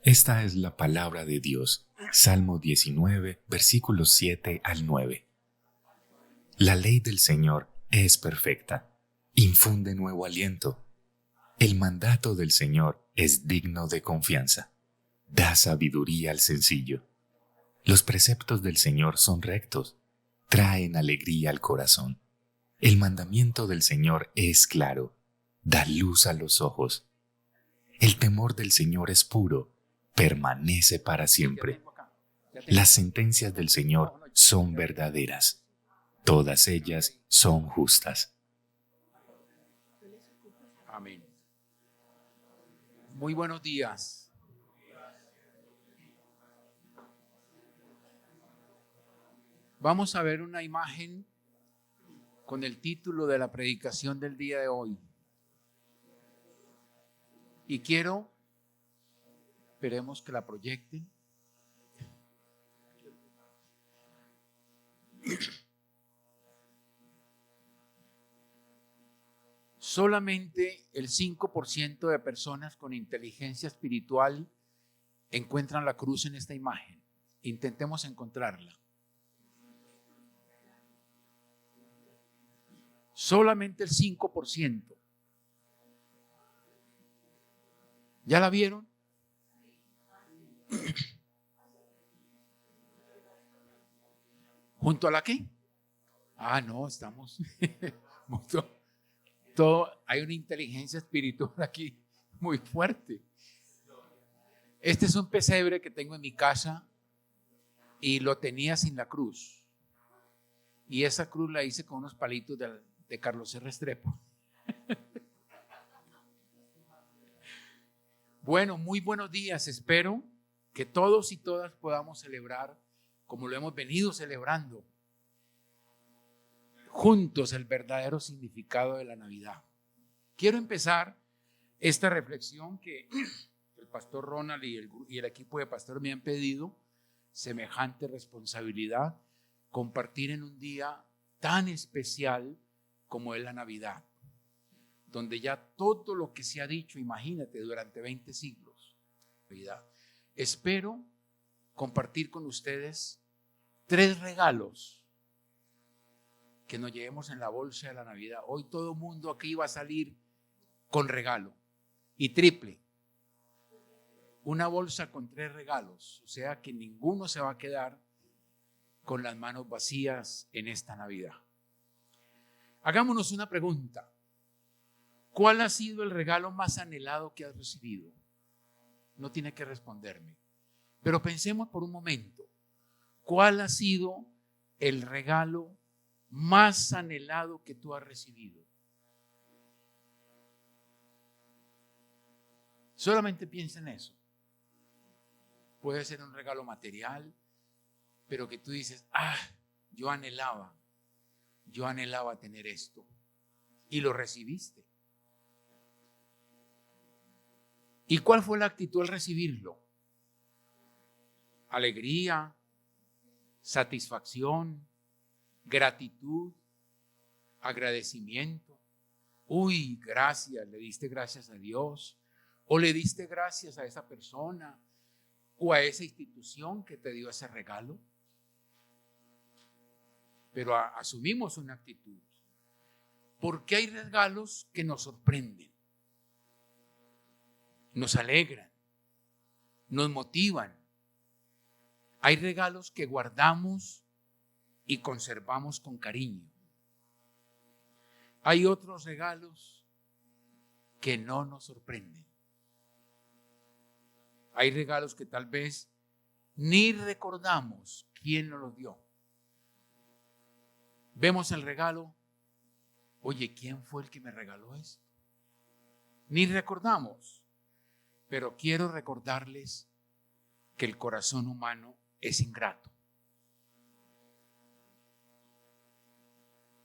Esta es la palabra de Dios. Salmo 19, versículos 7 al 9. La ley del Señor es perfecta, infunde nuevo aliento. El mandato del Señor es digno de confianza, da sabiduría al sencillo. Los preceptos del Señor son rectos, traen alegría al corazón. El mandamiento del Señor es claro, da luz a los ojos. El temor del Señor es puro, permanece para siempre. Las sentencias del Señor son verdaderas, todas ellas son justas. Amén. Muy buenos días. Vamos a ver una imagen con el título de la predicación del día de hoy. Y esperemos que la proyecten. Solamente el 5% de personas con inteligencia espiritual encuentran la cruz en esta imagen. Intentemos encontrarla. Solamente el 5%. ¿Ya la vieron? ¿Junto a la qué? No, estamos hay una inteligencia espiritual aquí muy fuerte. Este es un pesebre que tengo en mi casa y lo tenía sin la cruz. Y esa cruz la hice con unos palitos de Carlos R. Restrepo. Bueno, muy buenos días. Espero que todos y todas podamos celebrar como lo hemos venido celebrando juntos el verdadero significado de la Navidad. Quiero empezar esta reflexión que el pastor Ronald y el equipo de pastor me han pedido, semejante responsabilidad, compartir en un día tan especial como es la Navidad, donde ya todo lo que se ha dicho, imagínate, durante 20 siglos, Navidad. Espero compartir con ustedes 3 regalos que nos llevemos en la bolsa de la Navidad. Hoy todo el mundo aquí va a salir con regalo y triple. Una bolsa con 3 regalos, o sea que ninguno se va a quedar con las manos vacías en esta Navidad. Hagámonos una pregunta. ¿Cuál ha sido el regalo más anhelado que has recibido? No tiene que responderme, pero pensemos por un momento. ¿Cuál ha sido el regalo más anhelado que tú has recibido? Solamente piensa en eso. Puede ser un regalo material, pero que tú dices, yo anhelaba tener esto y lo recibiste. ¿Y cuál fue la actitud al recibirlo? Alegría, satisfacción, gratitud, agradecimiento. Gracias, le diste gracias a Dios, o le diste gracias a esa persona o a esa institución que te dio ese regalo. Pero asumimos una actitud, porque hay regalos que nos sorprenden, nos alegran, nos motivan. Hay regalos que guardamos y conservamos con cariño. Hay otros regalos que no nos sorprenden. Hay regalos que tal vez ni recordamos quién nos los dio. Vemos el regalo, oye, ¿quién fue el que me regaló esto? Ni recordamos, pero quiero recordarles que el corazón humano es ingrato,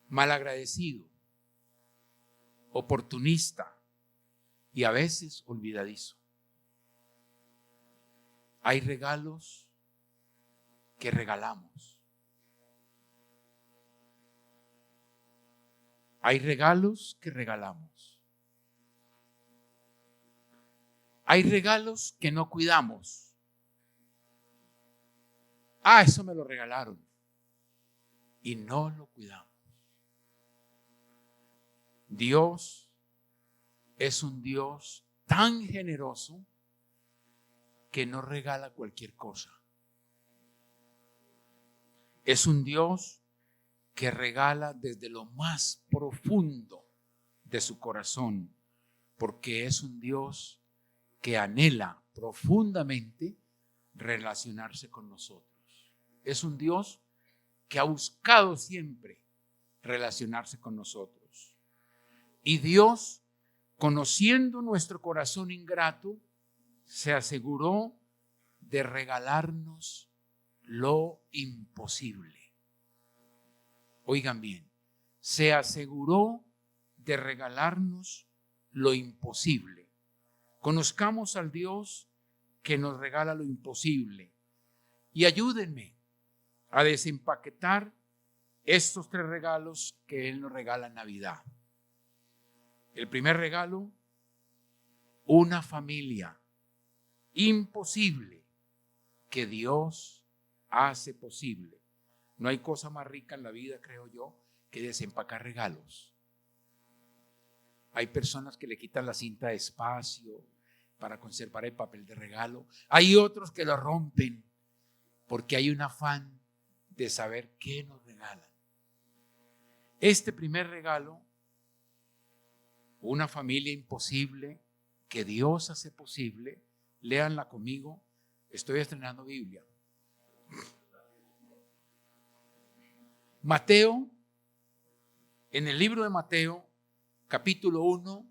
malagradecido, oportunista y a veces olvidadizo. Hay regalos que regalamos. Hay regalos que no cuidamos. Eso me lo regalaron. Y no lo cuidamos. Dios es un Dios tan generoso que no regala cualquier cosa. Es un Dios que regala desde lo más profundo de su corazón, porque es un Dios que anhela profundamente relacionarse con nosotros. Es un Dios que ha buscado siempre relacionarse con nosotros. Y Dios, conociendo nuestro corazón ingrato, se aseguró de regalarnos lo imposible. Oigan bien, se aseguró de regalarnos lo imposible. Conozcamos al Dios que nos regala lo imposible y ayúdenme a desempaquetar estos 3 regalos que Él nos regala en Navidad. El primer regalo, una familia imposible que Dios hace posible. No hay cosa más rica en la vida, creo yo, que desempacar regalos. Hay personas que le quitan la cinta de espacio para conservar el papel de regalo. Hay otros que lo rompen porque hay un afán de saber qué nos regalan. Este primer regalo, una familia imposible que Dios hace posible, léanla conmigo. Estoy estrenando Biblia. Mateo, en el libro de Mateo, capítulo 1,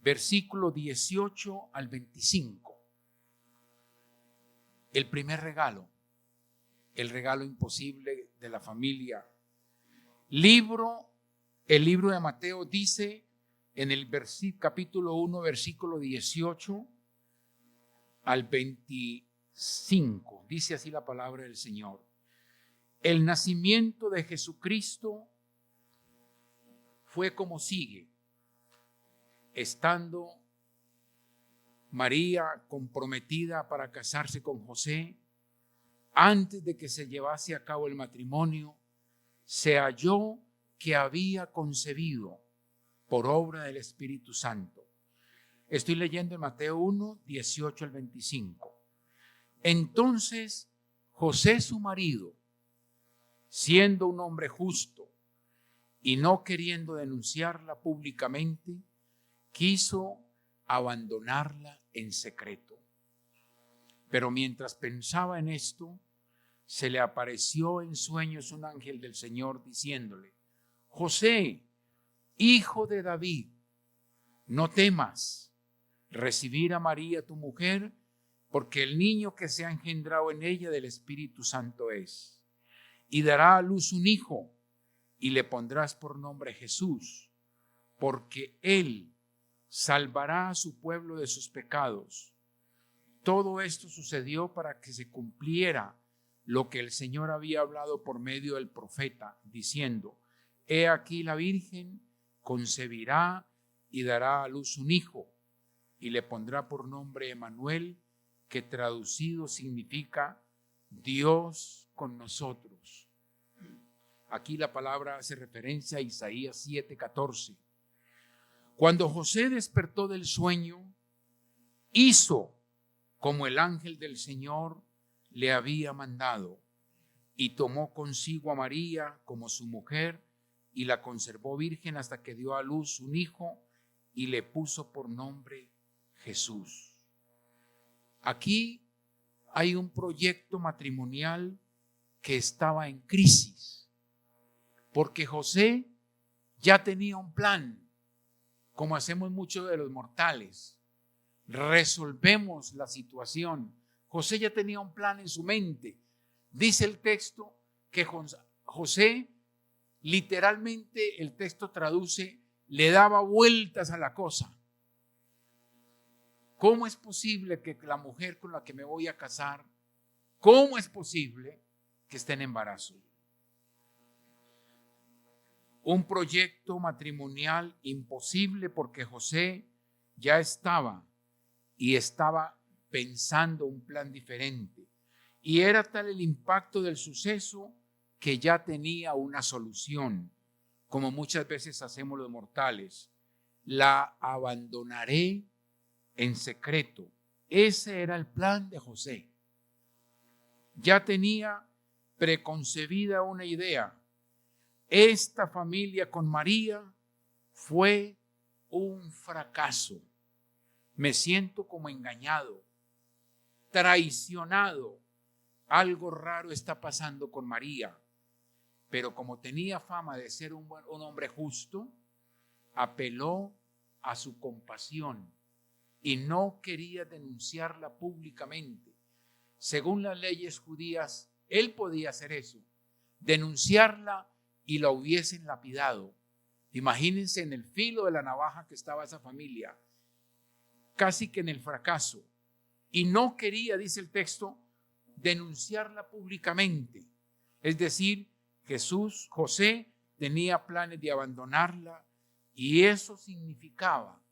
versículo 18 al 25. El primer regalo, el regalo imposible de la familia. El libro de Mateo dice en el capítulo 1, versículo 18 al 25. Dice así la palabra del Señor. El nacimiento de Jesucristo fue como sigue. Estando María comprometida para casarse con José, antes de que se llevase a cabo el matrimonio, se halló que había concebido por obra del Espíritu Santo. Estoy leyendo en Mateo 1, 18 al 25. Entonces José, su marido, siendo un hombre justo y no queriendo denunciarla públicamente, quiso abandonarla en secreto. Pero mientras pensaba en esto, se le apareció en sueños un ángel del Señor diciéndole: José, hijo de David, no temas recibir a María tu mujer, porque el niño que se ha engendrado en ella del Espíritu Santo es. Y dará a luz un hijo, y le pondrás por nombre Jesús, porque él salvará a su pueblo de sus pecados. Todo esto sucedió para que se cumpliera lo que el Señor había hablado por medio del profeta, diciendo: He aquí la Virgen concebirá y dará a luz un hijo, y le pondrá por nombre Emmanuel, que traducido significa Dios con nosotros. Aquí la palabra hace referencia a Isaías 7:14. Cuando José despertó del sueño, hizo como el ángel del Señor le había mandado, y tomó consigo a María como su mujer, y la conservó virgen hasta que dio a luz un hijo, y le puso por nombre Jesús. Aquí hay un proyecto matrimonial que estaba en crisis, porque José ya tenía un plan, como hacemos muchos de los mortales. Resolvemos la situación. José ya tenía un plan en su mente. Dice el texto que José, literalmente el texto traduce, le daba vueltas a la cosa. ¿Cómo es posible que la mujer con la que me voy a casar, cómo es posible que esté en embarazo? Un proyecto matrimonial imposible porque José ya estaba y estaba pensando un plan diferente. Y era tal el impacto del suceso que ya tenía una solución, como muchas veces hacemos los mortales. La abandonaré en secreto. Ese era el plan de José. Ya tenía preconcebida una idea. Esta familia con María fue un fracaso. Me siento como engañado, traicionado. Algo raro está pasando con María. Pero como tenía fama de ser un hombre justo, apeló a su compasión y no quería denunciarla públicamente. Según las leyes judías, él podía hacer eso, denunciarla y la hubiesen lapidado. Imagínense en el filo de la navaja que estaba esa familia, casi que en el fracaso. Y no quería, dice el texto, denunciarla públicamente. Es decir, José tenía planes de abandonarla y eso significaba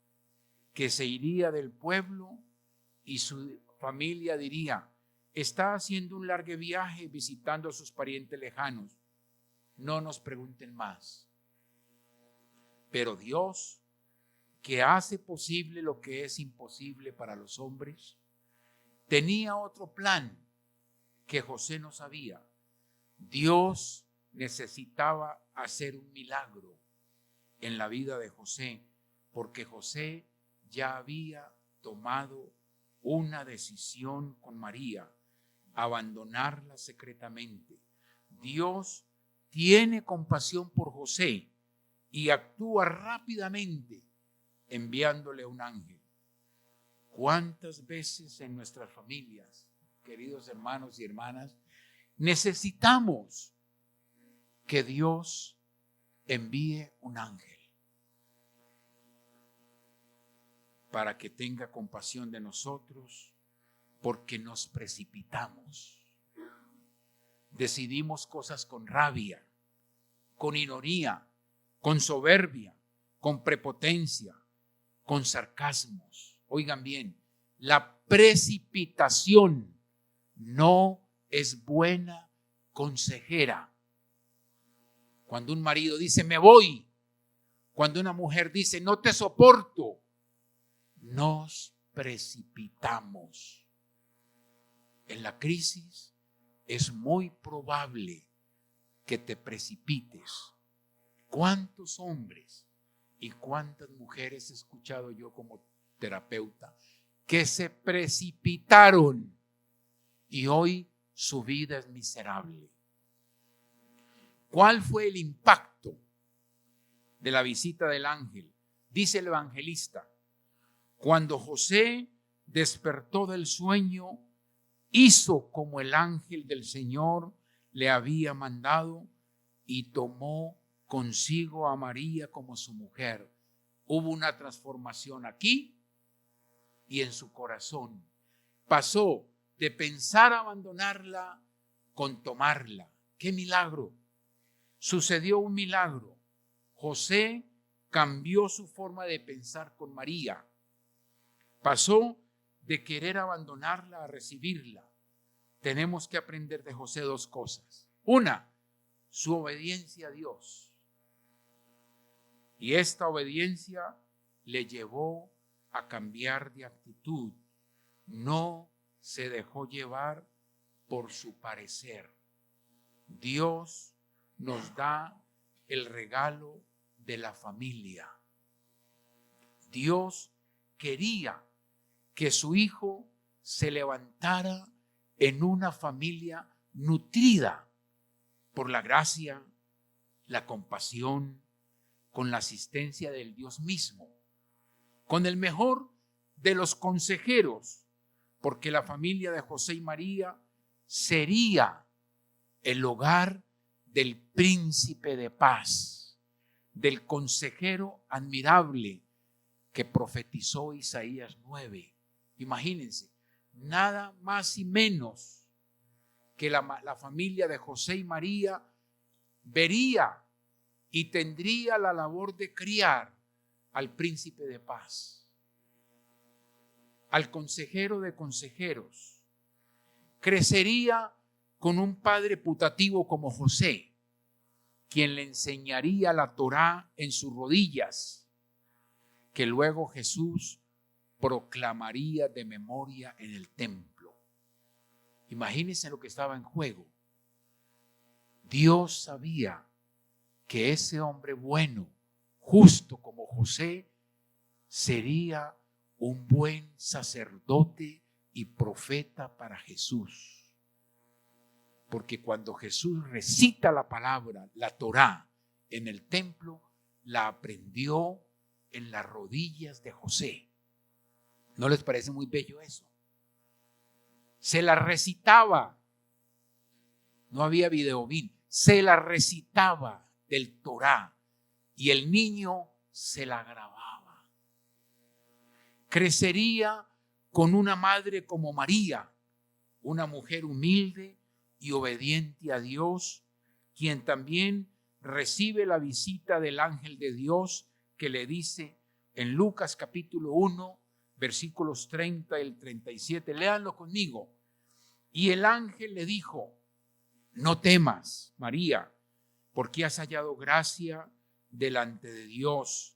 que se iría del pueblo y su familia diría, está haciendo un largo viaje visitando a sus parientes lejanos, no nos pregunten más. Pero Dios, que hace posible lo que es imposible para los hombres, tenía otro plan que José no sabía. Dios necesitaba hacer un milagro en la vida de José, porque José ya había tomado una decisión con María, abandonarla secretamente. Dios tiene compasión por José y actúa rápidamente enviándole un ángel. ¿Cuántas veces en nuestras familias, queridos hermanos y hermanas, necesitamos que Dios envíe un ángel para que tenga compasión de nosotros, porque nos precipitamos? Decidimos cosas con rabia, con ironía, con soberbia, con prepotencia, con sarcasmos. Oigan bien, la precipitación no es buena consejera. Cuando un marido dice me voy, cuando una mujer dice no te soporto, nos precipitamos. En la crisis es muy probable que te precipites. ¿Cuántos hombres y cuántas mujeres he escuchado yo como terapeuta que se precipitaron y hoy su vida es miserable? ¿Cuál fue el impacto de la visita del ángel? Dice el evangelista, cuando José despertó del sueño, hizo como el ángel del Señor le había mandado y tomó consigo a María como su mujer. Hubo una transformación aquí y en su corazón. Pasó de pensar abandonarla con tomarla. ¡Qué milagro! Sucedió un milagro. José cambió su forma de pensar con María. Pasó de querer abandonarla a recibirla. Tenemos que aprender de José dos cosas. Una, su obediencia a Dios. Y esta obediencia le llevó a cambiar de actitud. No se dejó llevar por su parecer. Dios nos da el regalo de la familia. Dios quería que su hijo se levantara en una familia nutrida por la gracia, la compasión, con la asistencia del Dios mismo, con el mejor de los consejeros, porque la familia de José y María sería el hogar del príncipe de paz, del consejero admirable que profetizó Isaías 9. Imagínense, nada más y menos que la familia de José y María vería y tendría la labor de criar al príncipe de paz. al consejero de consejeros. Crecería con un padre putativo como José, quien le enseñaría la Torá en sus rodillas, que luego Jesús proclamaría de memoria en el templo. Imagínense lo que estaba en juego. Dios sabía que ese hombre bueno, justo como José, sería un buen sacerdote y profeta para Jesús. Porque cuando Jesús recita la palabra, la Torá, en el templo, la aprendió en las rodillas de José. ¿No les parece muy bello eso? Se la recitaba. No había videobeam. Se la recitaba del Torá y el niño se la grababa. Crecería con una madre como María, una mujer humilde y obediente a Dios, quien también recibe la visita del ángel de Dios que le dice en Lucas capítulo 1, versículos 30 y 37. Léanlo conmigo. Y el ángel le dijo: no temas, María, porque has hallado gracia delante de Dios,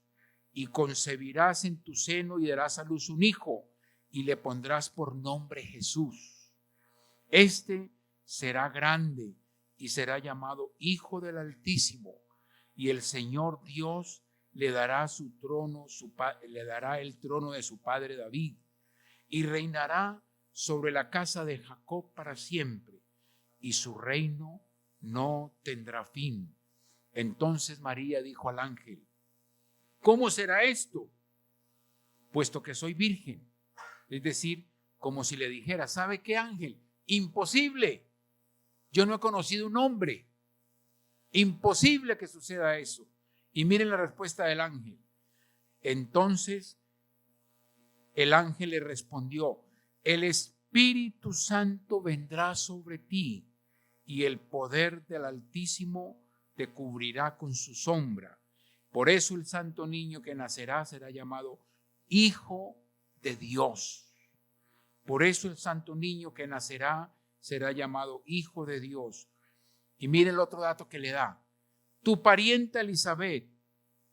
y concebirás en tu seno y darás a luz un hijo, y le pondrás por nombre Jesús. Este será grande y será llamado Hijo del Altísimo, y el Señor Dios le dará su trono, le dará el trono de su padre David, y reinará sobre la casa de Jacob para siempre, y su reino no tendrá fin. Entonces María dijo al ángel: ¿cómo será esto? Puesto que soy virgen. Es decir, como si le dijera: ¿sabe qué, ángel? Imposible. Yo no he conocido un hombre. Imposible que suceda eso. Y miren la respuesta del ángel. Entonces el ángel le respondió: el Espíritu Santo vendrá sobre ti, y el poder del Altísimo te cubrirá con su sombra. Por eso el santo niño que nacerá será llamado Hijo de Dios. Por eso el santo niño que nacerá será llamado Hijo de Dios. Y miren el otro dato que le da. Tu parienta Elizabeth,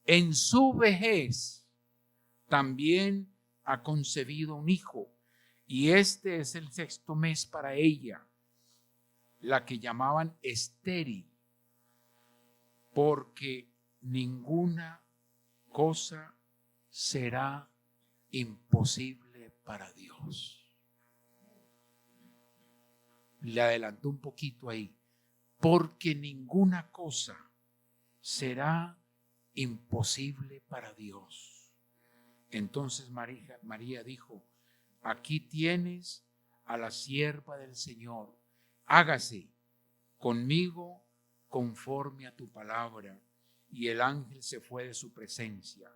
en su vejez, también ha concebido un hijo, y este es el 6º mes para ella, la que llamaban estéril, porque ninguna cosa será imposible para Dios. Le adelantó un poquito ahí. Porque ninguna cosa será imposible para Dios. Entonces María dijo: aquí tienes a la sierva del Señor. Hágase conmigo conforme a tu palabra. Y el ángel se fue de su presencia.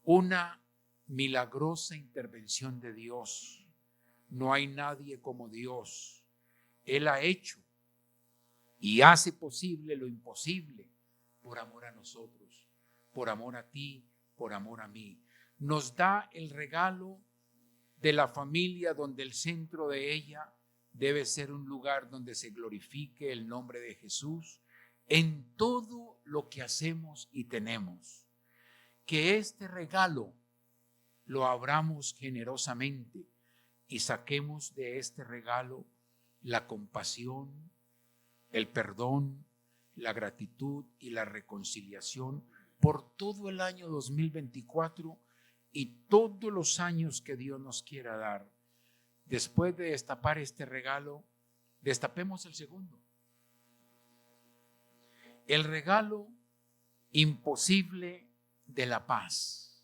Una milagrosa intervención de Dios. No hay nadie como Dios. Él ha hecho y hace posible lo imposible por amor a nosotros, por amor a ti, por amor a mí. Nos da el regalo de la familia, donde el centro de ella debe ser un lugar donde se glorifique el nombre de Jesús en todo lo que hacemos y tenemos. Que este regalo lo abramos generosamente y saquemos de este regalo la compasión, el perdón, la gratitud y la reconciliación por todo el año 2024 y todos los años que Dios nos quiera dar. Después de destapar este regalo, destapemos el segundo. El regalo imposible de la paz.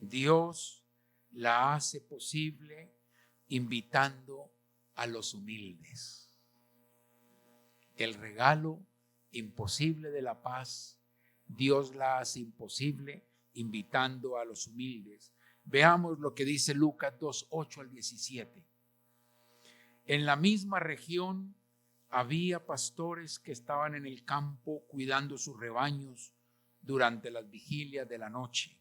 Dios la hace posible invitando a los humildes. El regalo imposible de la paz, Dios la hace imposible invitando a los humildes. Veamos lo que dice Lucas 2, 8 al 17. En la misma región había pastores que estaban en el campo cuidando sus rebaños durante las vigilias de la noche.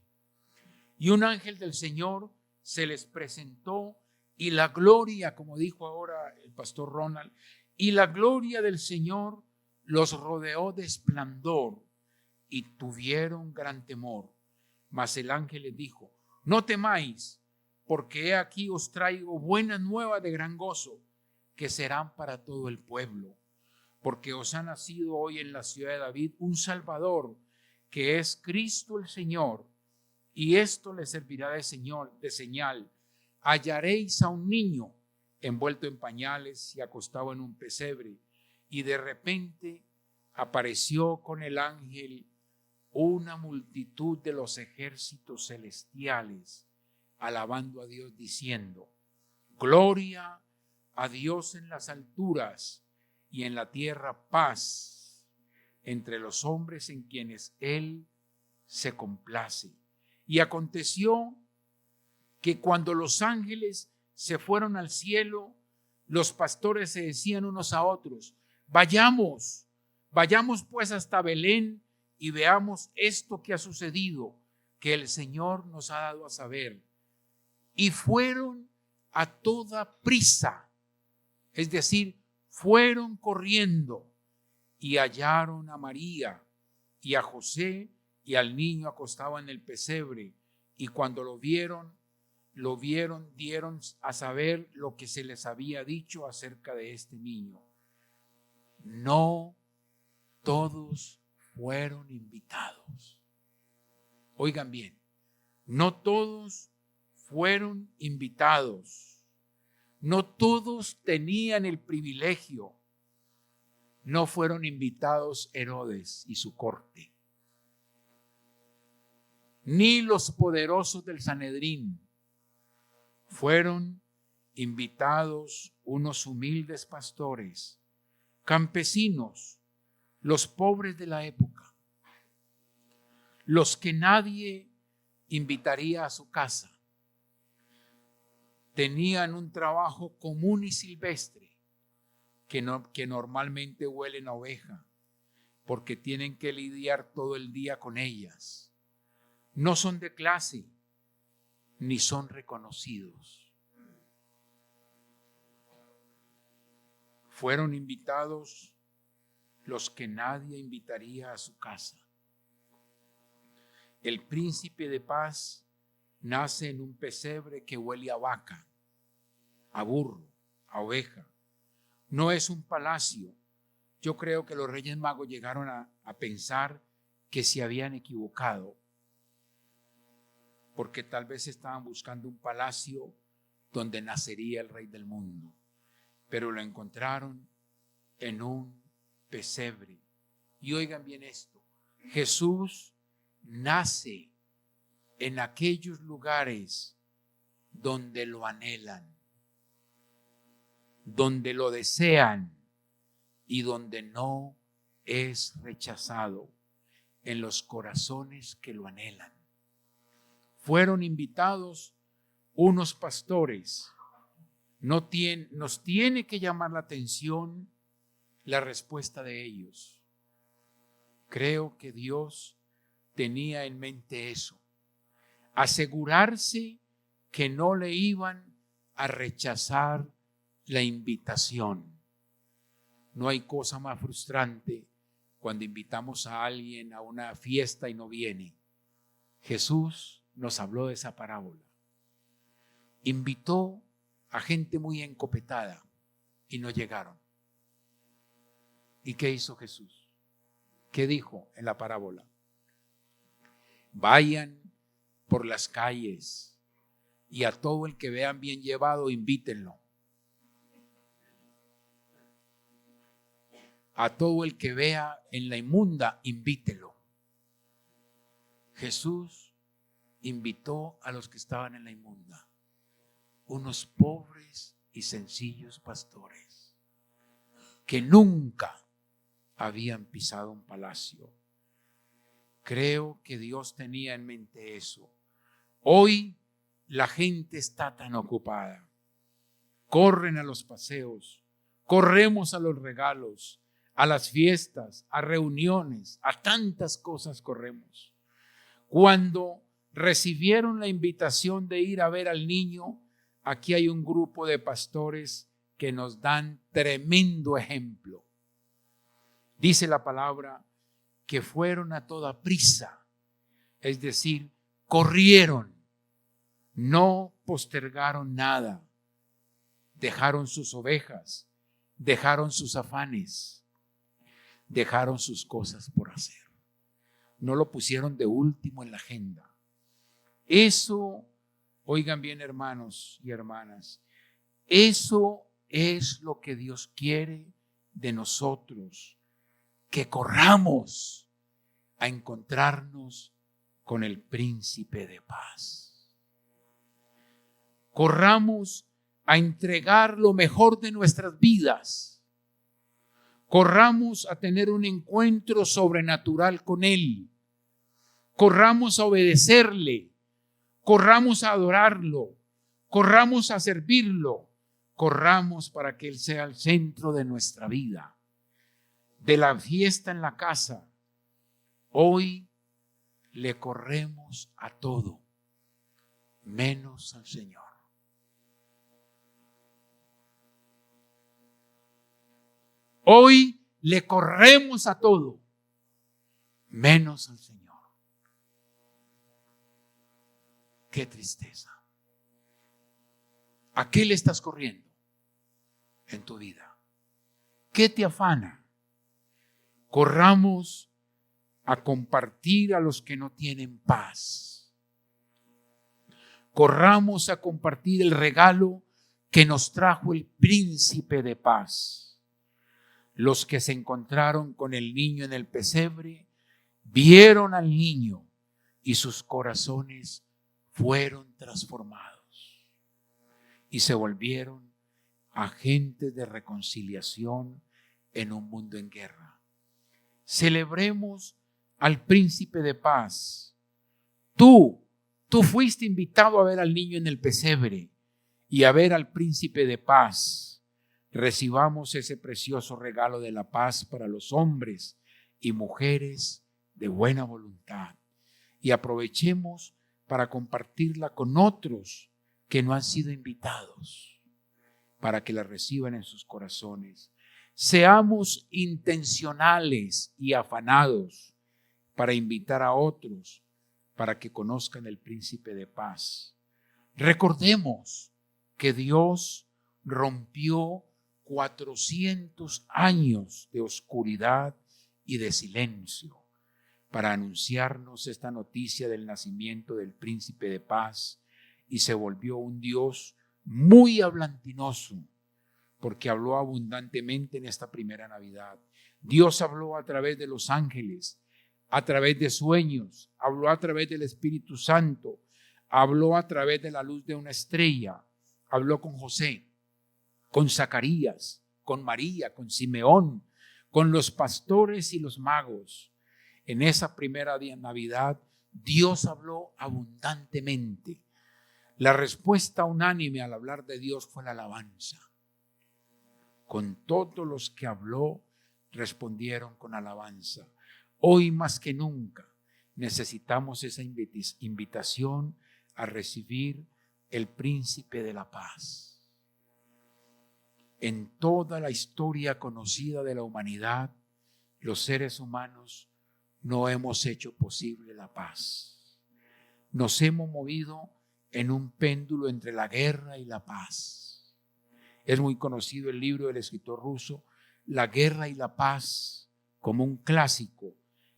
Y un ángel del Señor se les presentó y la gloria, como dijo ahora el pastor Ronald, y la gloria del Señor los rodeó de esplendor y tuvieron gran temor. Mas el ángel les dijo: no temáis, porque he aquí os traigo buenas nuevas de gran gozo, que serán para todo el pueblo. Porque os ha nacido hoy en la ciudad de David un Salvador, que es Cristo el Señor. Y esto les servirá de señal. Hallaréis a un niño envuelto en pañales y acostado en un pesebre. Y de repente apareció con el ángel una multitud de los ejércitos celestiales, alabando a Dios, diciendo: gloria a Dios en las alturas, y en la tierra paz entre los hombres en quienes Él se complace. Y aconteció que cuando los ángeles se fueron al cielo, los pastores se decían unos a otros: vayamos pues hasta Belén y veamos esto que ha sucedido, que el Señor nos ha dado a saber. Y fueron a toda prisa, es decir, fueron corriendo y hallaron a María y a José y al niño acostado en el pesebre. Y cuando lo vieron, dieron a saber lo que se les había dicho acerca de este niño. No todos fueron invitados. Oigan bien, no todos fueron invitados. No todos tenían el privilegio. No fueron invitados Herodes y su corte, ni los poderosos del Sanedrín. Fueron invitados unos humildes pastores, campesinos, los pobres de la época, los que nadie invitaría a su casa. Tenían un trabajo común y silvestre que normalmente huelen a oveja, porque tienen que lidiar todo el día con ellas. No son de clase, ni son reconocidos. Fueron invitados los que nadie invitaría a su casa. El príncipe de paz nace en un pesebre que huele a vaca, a burro, a oveja. No es un palacio. Yo creo que los Reyes Magos llegaron a pensar que se habían equivocado, porque tal vez estaban buscando un palacio donde nacería el Rey del mundo, pero lo encontraron en un pesebre. Y oigan bien esto: Jesús nace en aquellos lugares donde lo anhelan, donde lo desean y donde no es rechazado, en los corazones que lo anhelan. Fueron invitados unos pastores. Nos tiene que llamar la atención la respuesta de ellos. Creo que Dios tenía en mente eso: asegurarse que no le iban a rechazar la invitación. No hay cosa más frustrante cuando invitamos a alguien a una fiesta y no viene. Jesús nos habló de esa parábola. Invitó a gente muy encopetada y no llegaron. ¿Y qué hizo Jesús? ¿Qué dijo en la parábola? Vayan por las calles y a todo el que vean bien llevado, invítenlo. A todo el que vea en la inmunda, invítelo. Jesús invitó a los que estaban en la inmunda, unos pobres y sencillos pastores que nunca habían pisado un palacio. Creo que Dios tenía en mente eso. Hoy la gente está tan ocupada. Corren a los paseos, corremos a los regalos, a las fiestas, a reuniones, a tantas cosas corremos. Cuando recibieron la invitación de ir a ver al niño, aquí hay un grupo de pastores que nos dan tremendo ejemplo. Dice la palabra que fueron a toda prisa, es decir, corrieron, no postergaron nada, dejaron sus ovejas, dejaron sus afanes, dejaron sus cosas por hacer. No lo pusieron de último en la agenda. Eso, oigan bien, hermanos y hermanas, eso es lo que Dios quiere de nosotros, que corramos a encontrarnos con el príncipe de paz. Corramos a entregar lo mejor de nuestras vidas. Corramos a tener un encuentro sobrenatural con Él. Corramos a obedecerle. Corramos a adorarlo. Corramos a servirlo. Corramos para que Él sea el centro de nuestra vida. De la fiesta en la casa, hoy le corremos a todo, menos al Señor. Hoy le corremos a todo, menos al Señor. Qué tristeza. ¿A qué le estás corriendo en tu vida? ¿Qué te afana? Corramos a compartir a los que no tienen paz. Corramos a compartir el regalo que nos trajo el príncipe de paz. Los que se encontraron con el niño en el pesebre vieron al niño y sus corazones fueron transformados y se volvieron agentes de reconciliación en un mundo en guerra. Celebremos al príncipe de paz. Tú fuiste invitado a ver al niño en el pesebre y a ver al príncipe de paz. Recibamos ese precioso regalo de la paz para los hombres y mujeres de buena voluntad y aprovechemos para compartirla con otros que no han sido invitados, para que la reciban en sus corazones. Seamos intencionales y afanados para invitar a otros para que conozcan el príncipe de paz. Recordemos que Dios rompió 400 años de oscuridad y de silencio para anunciarnos esta noticia del nacimiento del príncipe de paz y se volvió un Dios muy hablantinoso, porque habló abundantemente en esta primera Navidad. Dios habló a través de los ángeles, a través de sueños, habló a través del Espíritu Santo, habló a través de la luz de una estrella, habló con José, con Zacarías, con María, con Simeón, con los pastores y los magos. En esa primera Navidad, Dios habló abundantemente. La respuesta unánime al hablar de Dios fue la alabanza. Con todos los que habló, respondieron con alabanza. Hoy más que nunca necesitamos esa invitación a recibir el príncipe de la paz. En toda la historia conocida de la humanidad, los seres humanos no hemos hecho posible la paz. Nos hemos movido en un péndulo entre la guerra y la paz. Es muy conocido el libro del escritor ruso La guerra y la paz, como un clásico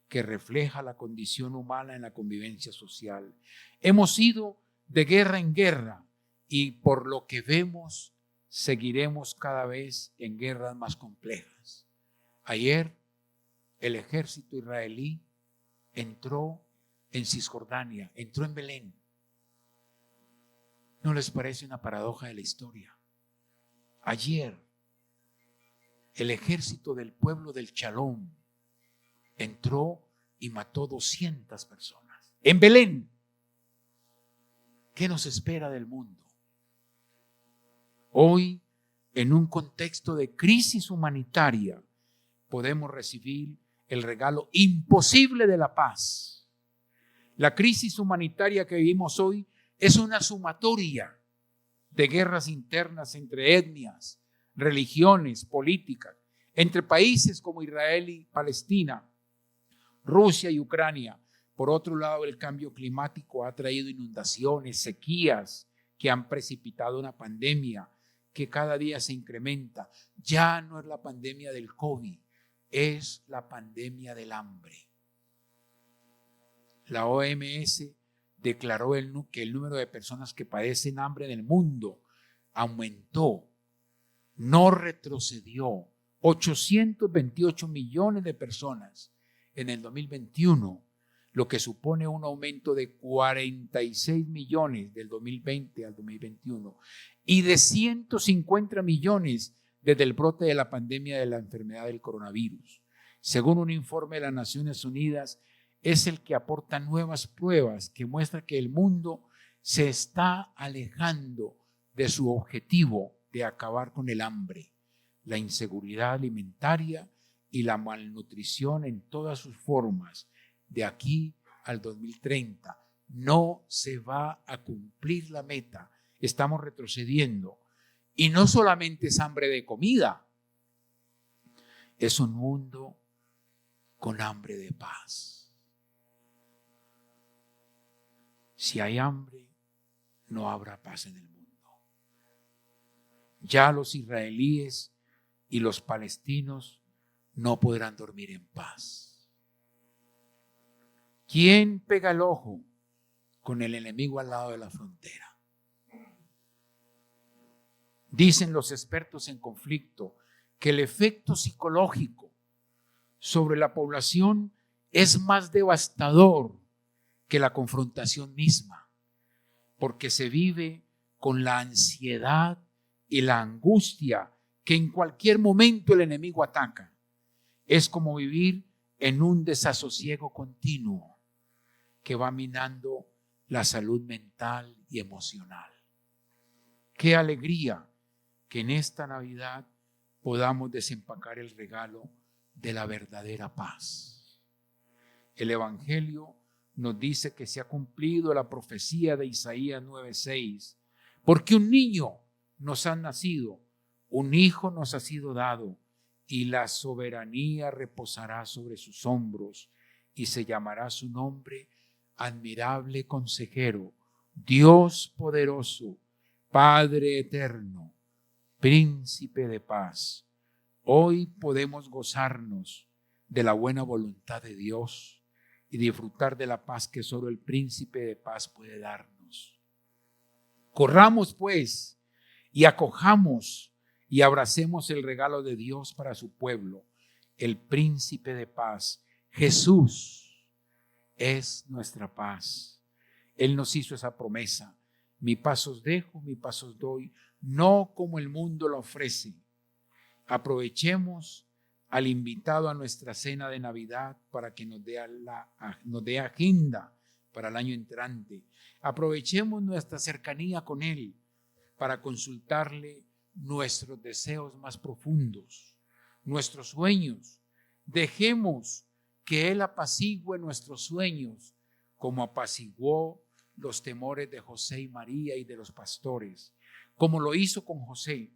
que refleja la condición humana en la convivencia social. Hemos ido de guerra en guerra y por lo que vemos seguiremos cada vez en guerras más complejas. Ayer el ejército israelí entró en Cisjordania, entró en Belén. ¿No les parece una paradoja de la historia? Ayer, el ejército del pueblo del Shalom entró y mató 200 personas. En Belén. ¿Qué nos espera del mundo? Hoy, en un contexto de crisis humanitaria, podemos recibir el regalo imposible de la paz. La crisis humanitaria que vivimos hoy es una sumatoria de guerras internas entre etnias, religiones, políticas, entre países como Israel y Palestina, Rusia y Ucrania. Por otro lado, el cambio climático ha traído inundaciones, sequías que han precipitado una pandemia que cada día se incrementa. Ya no es la pandemia del COVID, es la pandemia del hambre. La OMS declaró que el número de personas que padecen hambre en el mundo aumentó, no retrocedió. 828 millones de personas en el 2021, lo que supone un aumento de 46 millones del 2020 al 2021 y de 150 millones desde el brote de la pandemia de la enfermedad del coronavirus. Según un informe de las Naciones Unidas, es el que aporta nuevas pruebas que muestra que el mundo se está alejando de su objetivo de acabar con el hambre, la inseguridad alimentaria y la malnutrición en todas sus formas. De aquí al 2030 no se va a cumplir la meta, estamos retrocediendo. Y no solamente es hambre de comida, es un mundo con hambre de paz. Si hay hambre, no habrá paz en el mundo. Ya los israelíes y los palestinos no podrán dormir en paz. ¿Quién pega el ojo con el enemigo al lado de la frontera? Dicen los expertos en conflicto que el efecto psicológico sobre la población es más devastador que la confrontación misma, porque se vive con la ansiedad y la angustia que en cualquier momento el enemigo ataca. Es como vivir en un desasosiego continuo que va minando la salud mental y emocional. Qué alegría que en esta Navidad podamos desempacar el regalo de la verdadera paz. El Evangelio nos dice que se ha cumplido la profecía de Isaías 9:6, porque un niño nos ha nacido, un hijo nos ha sido dado, y la soberanía reposará sobre sus hombros, y se llamará su nombre Admirable Consejero, Dios poderoso, Padre eterno, Príncipe de paz. Hoy podemos gozarnos de la buena voluntad de Dios y disfrutar de la paz que solo el Príncipe de paz puede darnos. Corramos pues y acojamos y abracemos el regalo de Dios para su pueblo, el Príncipe de paz. Jesús es nuestra paz. Él nos hizo esa promesa: mi paz os dejo, mi paz os doy, no como el mundo la ofrece. Aprovechemos al invitado a nuestra cena de Navidad para que nos dé agenda para el año entrante. Aprovechemos nuestra cercanía con Él para consultarle nuestros deseos más profundos, nuestros sueños. Dejemos que Él apacigüe nuestros sueños como apaciguó los temores de José y María y de los pastores, como lo hizo con José.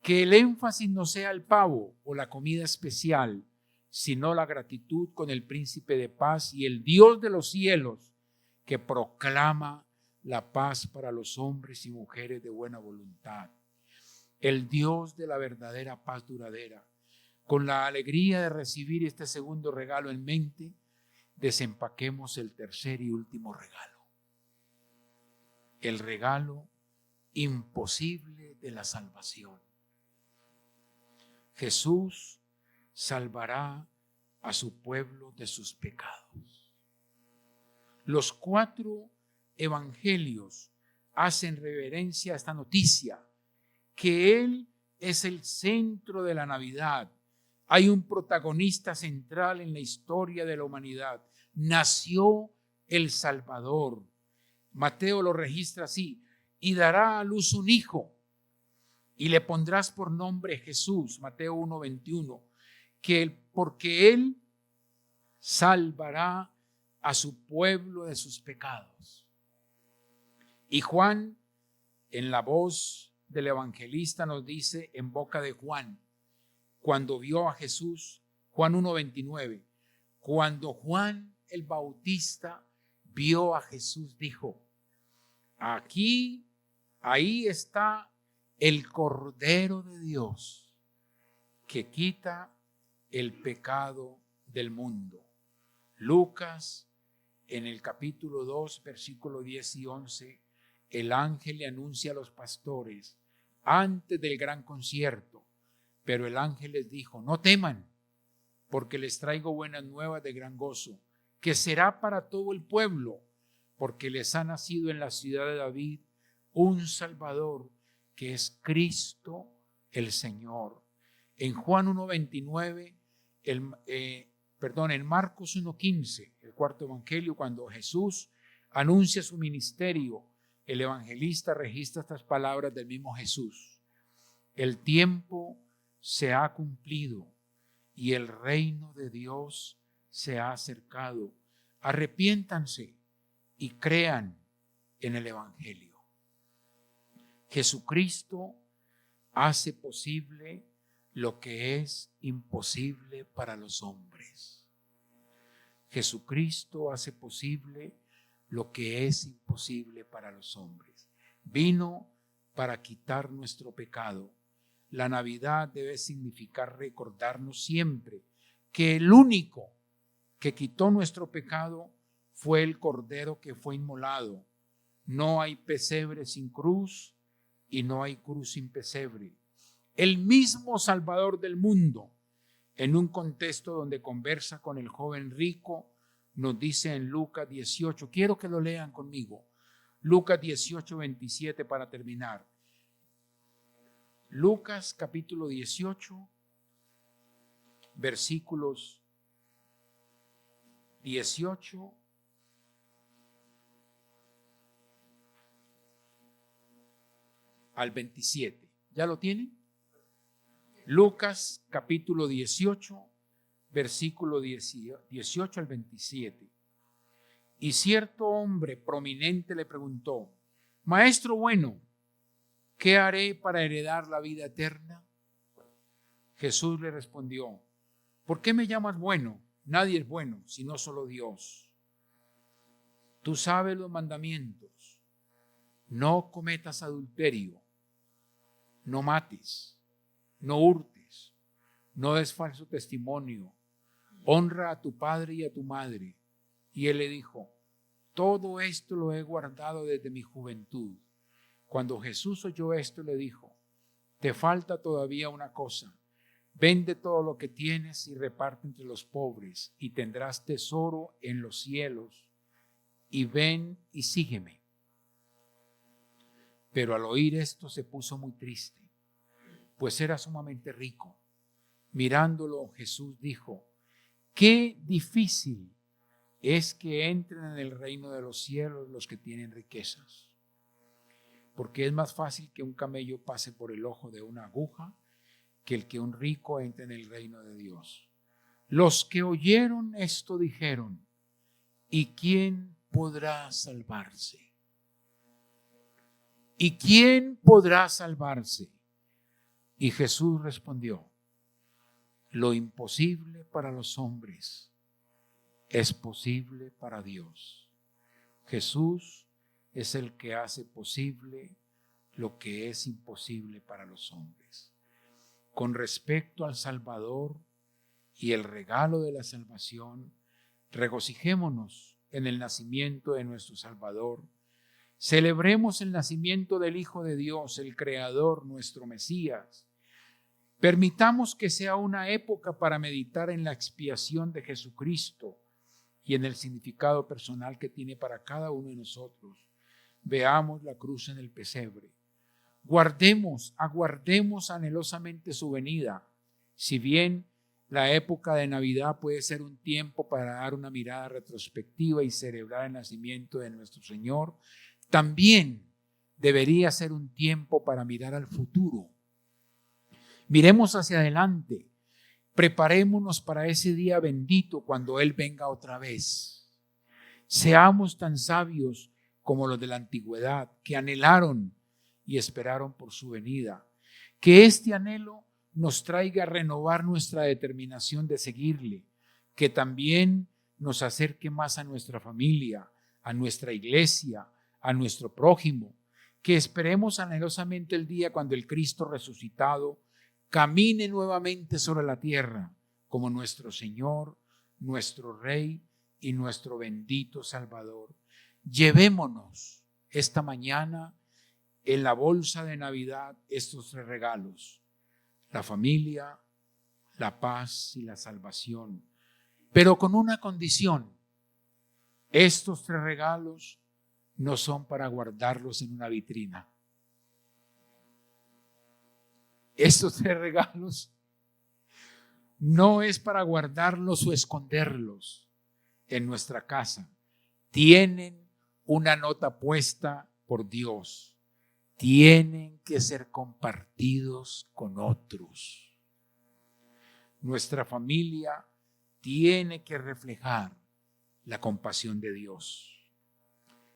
Que el énfasis no sea el pavo o la comida especial, sino la gratitud con el Príncipe de paz y el Dios de los cielos, que proclama la paz para los hombres y mujeres de buena voluntad. El Dios de la verdadera paz duradera. Con la alegría de recibir este segundo regalo en mente, desempaquemos el tercer y último regalo. El regalo imposible de la salvación. Jesús salvará a su pueblo de sus pecados. Los 4 evangelios hacen reverencia a esta noticia, que Él es el centro de la Navidad. Hay un protagonista central en la historia de la humanidad. Nació el Salvador. Mateo lo registra así: y dará a luz un hijo, y le pondrás por nombre Jesús, Mateo 1:21, porque Él salvará a su pueblo de sus pecados. Y Juan, en la voz del evangelista, nos dice en boca de Juan, cuando vio a Jesús, Juan 1:29, cuando Juan el Bautista vio a Jesús, dijo: ahí está el Cordero de Dios que quita el pecado del mundo. Lucas, en el capítulo 2, versículo 10 y 11, el ángel le anuncia a los pastores antes del gran concierto, pero el ángel les dijo: no teman, porque les traigo buenas nuevas de gran gozo, que será para todo el pueblo, porque les ha nacido en la ciudad de David un Salvador, que es Cristo el Señor. En Juan 1:29, en Marcos 1:15, el cuarto evangelio, cuando Jesús anuncia su ministerio, el evangelista registra estas palabras del mismo Jesús: el tiempo se ha cumplido y el reino de Dios se ha acercado. Arrepiéntanse y crean en el evangelio. Jesucristo hace posible lo que es imposible para los hombres. Jesucristo hace posible lo que es imposible para los hombres. Vino para quitar nuestro pecado. La Navidad debe significar recordarnos siempre que el único que quitó nuestro pecado fue el Cordero que fue inmolado. No hay pesebre sin cruz y no hay cruz sin pesebre. El mismo Salvador del mundo, en un contexto donde conversa con el joven rico, nos dice en Lucas 18, quiero que lo lean conmigo, Lucas 18:27 para terminar. Lucas capítulo 18, versículos 18 al 27. ¿Ya lo tienen? Lucas capítulo 18, versículo 18 al 27. Y cierto hombre prominente le preguntó: Maestro bueno, ¿qué haré para heredar la vida eterna? Jesús le respondió: ¿por qué me llamas bueno? Nadie es bueno, sino solo Dios. Tú sabes los mandamientos: no cometas adulterio, no mates, no hurtes, no des falso testimonio, honra a tu padre y a tu madre. Y él le dijo: todo esto lo he guardado desde mi juventud. Cuando Jesús oyó esto, le dijo: te falta todavía una cosa. Vende todo lo que tienes y reparte entre los pobres, y tendrás tesoro en los cielos. Y ven y sígueme. Pero al oír esto se puso muy triste, pues era sumamente rico. Mirándolo, Jesús dijo: qué difícil es que entren en el reino de los cielos los que tienen riquezas. Porque es más fácil que un camello pase por el ojo de una aguja que el que un rico entre en el reino de Dios. Los que oyeron esto dijeron: ¿y quién podrá salvarse? ¿Y quién podrá salvarse? Y Jesús respondió: lo imposible para los hombres es posible para Dios. Jesús es el que hace posible lo que es imposible para los hombres. Con respecto al Salvador y el regalo de la salvación, regocijémonos en el nacimiento de nuestro Salvador. Celebremos el nacimiento del Hijo de Dios, el Creador, nuestro Mesías. Permitamos que sea una época para meditar en la expiación de Jesucristo y en el significado personal que tiene para cada uno de nosotros. Veamos la cruz en el pesebre. Aguardemos anhelosamente su venida. Si bien la época de Navidad puede ser un tiempo para dar una mirada retrospectiva y celebrar el nacimiento de nuestro Señor, también debería ser un tiempo para mirar al futuro. Miremos hacia adelante. Preparémonos para ese día bendito cuando Él venga otra vez. Seamos tan sabios como los de la antigüedad, que anhelaron y esperaron por su venida. Que este anhelo nos traiga a renovar nuestra determinación de seguirle, que también nos acerque más a nuestra familia, a nuestra iglesia, a nuestro prójimo, que esperemos anhelosamente el día cuando el Cristo resucitado camine nuevamente sobre la tierra como nuestro Señor, nuestro Rey y nuestro bendito Salvador. Llevémonos esta mañana en la bolsa de Navidad estos 3 regalos: la familia, la paz y la salvación, pero con una condición: estos 3 regalos no son para guardarlos en una vitrina. Estos 3 regalos no es para guardarlos o esconderlos en nuestra casa. Tienen una nota puesta por Dios. Tienen que ser compartidos con otros. Nuestra familia tiene que reflejar la compasión de Dios.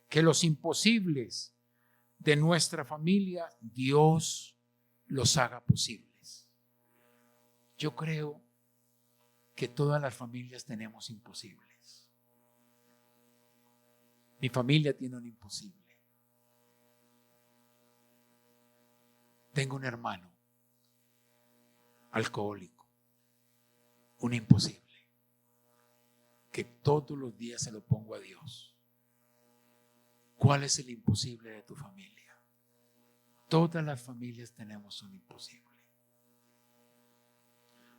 Que los imposibles de nuestra familia, Dios los haga posibles. Yo creo que todas las familias tenemos imposibles. Mi familia tiene un imposible. Tengo un hermano alcohólico, un imposible, que todos los días se lo pongo a Dios. ¿Cuál es el imposible de tu familia? Todas las familias tenemos un imposible.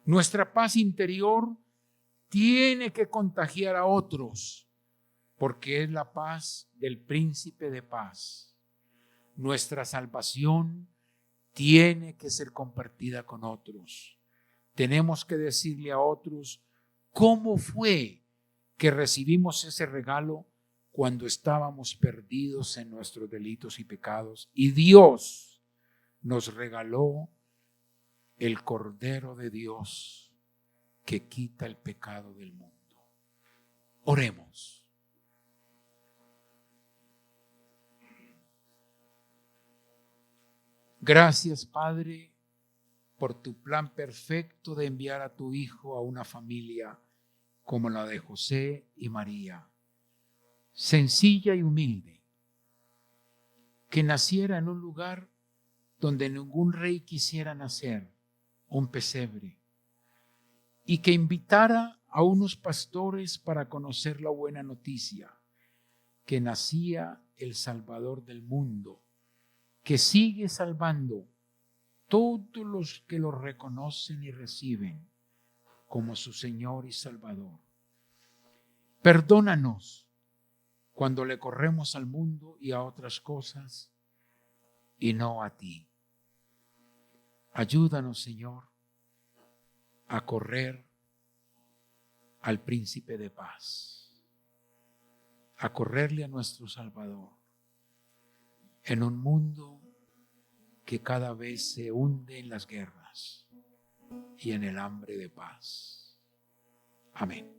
Nuestra paz interior tiene que contagiar a otros, porque es la paz del príncipe de paz. Nuestra salvación tiene que ser compartida con otros. Tenemos que decirle a otros cómo fue que recibimos ese regalo cuando estábamos perdidos en nuestros delitos y pecados, y Dios nos regaló el Cordero de Dios que quita el pecado del mundo. Oremos. Gracias, Padre, por tu plan perfecto de enviar a tu Hijo a una familia como la de José y María, sencilla y humilde, que naciera en un lugar donde ningún rey quisiera nacer, un pesebre, y que invitara a unos pastores para conocer la buena noticia, que nacía el Salvador del mundo, que sigue salvando todos los que lo reconocen y reciben como su Señor y Salvador. Perdónanos cuando le corremos al mundo y a otras cosas y no a ti. Ayúdanos, Señor, a correr al príncipe de paz, a correrle a nuestro Salvador en un mundo que cada vez se hunde en las guerras y en el hambre de paz. Amén.